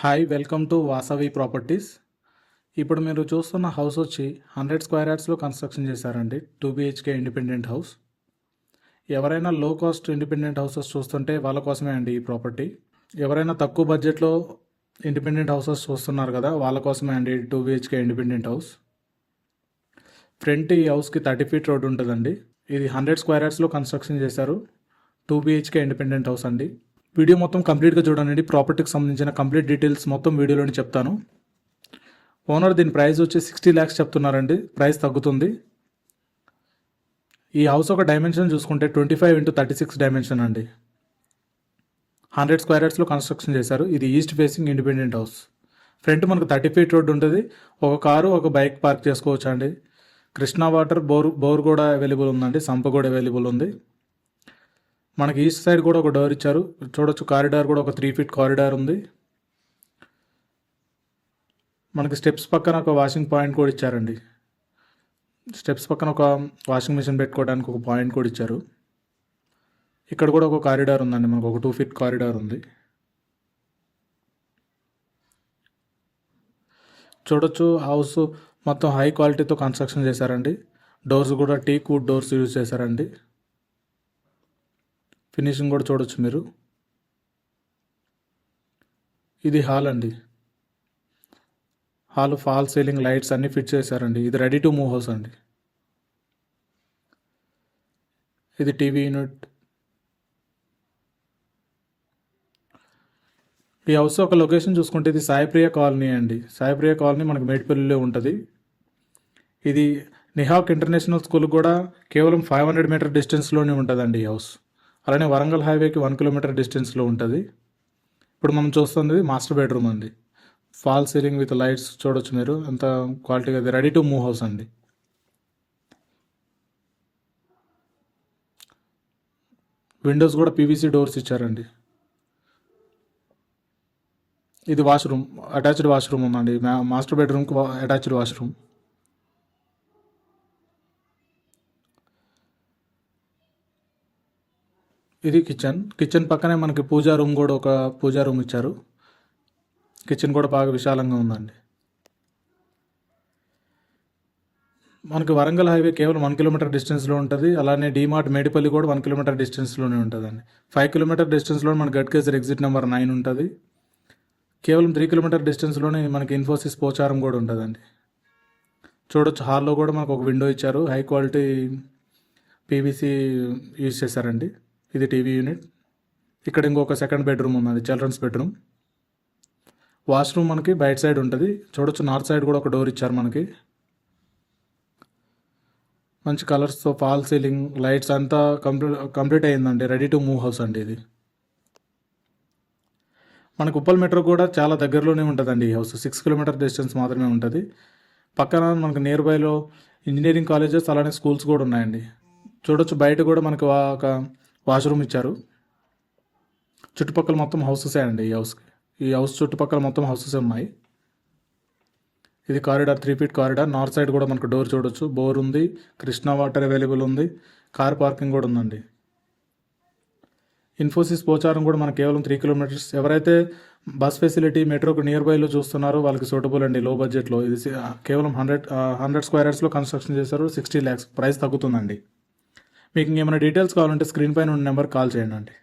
Hi welcome to Vasavi properties. ఇప్పుడు మీరు చూస్తున్న హౌస్ వచ్చి 100 స్క్వేర్ యార్డ్స్లో కన్స్ట్రక్షన్ చేశారండి. 2 BHK ఇండిపెండెంట్ హౌస్. ఎవరైనా లో కాస్ట్ ఇండిపెండెంట్ హౌసెస్ చూస్తుంటే వాళ్ళ కోసమే అండి ఈ ప్రాపర్టీ. ఎవరైనా తక్కువ బడ్జెట్లో ఇండిపెండెంట్ హౌసెస్ చూస్తున్నారు కదా, వాళ్ళ కోసమే అండి 2 BHK ఇండిపెండెంట్ హౌస్. ఫ్రంట్ ఈ హౌస్కి 30 ఫీట్ రోడ్ ఉంటుందండి. ఇది 100 స్క్వేర్ యార్డ్స్లో కన్స్ట్రక్షన్ చేశారు. 2 BHK ఇండిపెండెంట్ హౌస్ అండి. వీడియో మొత్తం కంప్లీట్గా చూడండి. ప్రాపర్టీకి సంబంధించిన కంప్లీట్ డీటెయిల్స్ మొత్తం వీడియోలోనే చెప్తాను. ఓనర్ దీని ప్రైస్ వచ్చి 60 lakhs చెప్తున్నారండి. ప్రైస్ తగ్గుతుంది. ఈ హౌస్ ఒక డైమెన్షన్ చూసుకుంటే 25x36 డైమెన్షన్ అండి. 100 స్క్వేర్ యార్డ్స్లో కన్స్ట్రక్షన్ చేశారు. ఇది east facing independent house. Front మనకు 30 ఫీట్ రోడ్ ఉంటుంది. ఒక కారు ఒక బైక్ పార్క్ చేసుకోవచ్చు అండి. కృష్ణా వాటర్ బోర్ కూడా అవైలబుల్ ఉందండి. సంప కూడా అవైలబుల్ ఉంది. మనకి ఈస్ట్ సైడ్ కూడా ఒక డోర్ ఇచ్చారు. చూడొచ్చు, కారిడార్ కూడా ఒక 3 ఫీట్ కారిడార్ ఉంది. మనకి స్టెప్స్ పక్కన ఒక వాషింగ్ పాయింట్ కూడా ఇచ్చారండి. స్టెప్స్ పక్కన ఒక వాషింగ్ మిషన్ పెట్టుకోవడానికి ఒక పాయింట్ కూడా ఇచ్చారు. ఇక్కడ కూడా ఒక కారిడార్ ఉందండి. మనకు ఒక 2 ఫీట్ కారిడార్ ఉంది. చూడొచ్చు, హౌస్ మొత్తం హై క్వాలిటీతో కన్స్ట్రక్షన్ చేశారండి. డోర్స్ కూడా టీక్ వుడ్ డోర్స్ యూజ్ చేశారండి. ఫినిషింగ్ కూడా చూడొచ్చు మీరు. ఇది హాల్ అండి. హాల్ ఫాల్ సీలింగ్ లైట్స్ అన్నీ ఫిట్ చేశారండి. ఇది రెడీ టు మూవ్ హౌస్ అండి. ఇది టీవీ యూనిట్. ఈ హౌస్ ఒక లొకేషన్ చూసుకుంటే ఇది సాయిప్రియ కాలనీ అండి. సాయిప్రియ కాలనీ మనకు మేడిపల్లిలో ఉంటుంది. ఇది నిహాక్ ఇంటర్నేషనల్ స్కూల్ కూడా కేవలం 500 మీటర్ డిస్టెన్స్లోనే ఉంటుందండి ఈ హౌస్. అలానే వరంగల్ హైవేకి 1 కిలోమీటర్ డిస్టెన్స్లో ఉంటుంది. ఇప్పుడు మనం చూస్తుంది మాస్టర్ బెడ్రూమ్ అండి. ఫాల్ సీలింగ్ విత్ లైట్స్ చూడొచ్చు మీరు, ఎంత క్వాలిటీగా. అది రెడీ టు మూవ్ హౌస్ అండి. విండోస్ కూడా పీవీసీ డోర్స్ ఇచ్చారండి. ఇది వాష్రూమ్, అటాచ్డ్ వాష్రూమ్ ఉందండి. మాస్టర్ బెడ్రూమ్కి అటాచ్డ్ వాష్రూమ్. ఇది కిచెన్ పక్కనే మనకి పూజా రూమ్ కూడా ఒక పూజా రూమ్ ఇచ్చారు. కిచెన్ కూడా బాగా విశాలంగా ఉందండి. మనకి వరంగల్ హైవే కేవలం 1 కిలోమీటర్ డిస్టెన్స్లో ఉంటుంది. అలానే డీమార్ట్ మేడిపల్లి కూడా 1 కిలోమీటర్ డిస్టెన్స్లోనే ఉంటుందండి. 5 కిలోమీటర్ డిస్టెన్స్లో మనకి గట్కేసర్ ఎగ్జిట్ నెంబర్ 9 ఉంటుంది. కేవలం 3 కిలోమీటర్ డిస్టెన్స్లోనే మనకి ఇన్ఫోసిస్ పోచారం కూడా ఉంటుందండి. చూడొచ్చు, హాల్లో కూడా మనకు ఒక విండో ఇచ్చారు. హై క్వాలిటీ పీవీసీ యూజ్ చేశారండి. ఇది టీవీ యూనిట్. ఇక్కడ ఇంకొక సెకండ్ బెడ్రూమ్ ఉన్నది, చిల్డ్రన్స్ బెడ్రూమ్. వాష్రూమ్ మనకి బయట సైడ్ ఉంటుంది. చూడొచ్చు, నార్త్ సైడ్ కూడా ఒక డోర్ ఇచ్చారు మనకి. మంచి కలర్స్తో ఫాల్ సీలింగ్ లైట్స్ అంతా కంప్లీట్ అయ్యిందండి. రెడీ టు మూవ్ హౌస్ అండి ఇది. మనకు ఉప్పల్ మెట్రో కూడా చాలా దగ్గరలోనే ఉంటుందండి ఈ హౌస్. 6 కిలోమీటర్ డిస్టెన్స్ మాత్రమే ఉంటుంది. పక్కన మనకు నియర్ బైలో ఇంజనీరింగ్ కాలేజెస్ అలానే స్కూల్స్ కూడా ఉన్నాయండి. చూడొచ్చు, బయట కూడా మనకు ఒక వాష్రూమ్ ఇచ్చారు. చుట్టుపక్కల మొత్తం హౌసెసే అండి ఈ హౌస్కి. ఈ హౌస్ చుట్టుపక్కల మొత్తం హౌసెస్ ఉన్నాయి. ఇది corridor, 3 feet corridor. North side కూడా మనకు డోర్ చూడొచ్చు. బోర్ ఉంది, కృష్ణా వాటర్ అవైలబుల్ ఉంది, కార్ పార్కింగ్ కూడా ఉందండి. ఇన్ఫోసిస్ పోచారం కూడా మనకు కేవలం 3 కిలోమీటర్స్. ఎవరైతే బస్ ఫెసిలిటీ మెట్రోకి నియర్ బైలో చూస్తున్నారో వాళ్ళకి సూటబుల్ అండి. లో బడ్జెట్లో ఇది కేవలం 100 స్క్వేర్ యార్డ్స్లో కన్స్ట్రక్షన్ చేశారు. 60 lakhs ప్రైస్ తగ్గుతుందండి. మీకు ఇంకేమైనా డీటెయిల్స్ కావాలంటే స్క్రీన్ పైన ఉన్న నెంబర్ కాల్ చేయండి అండి.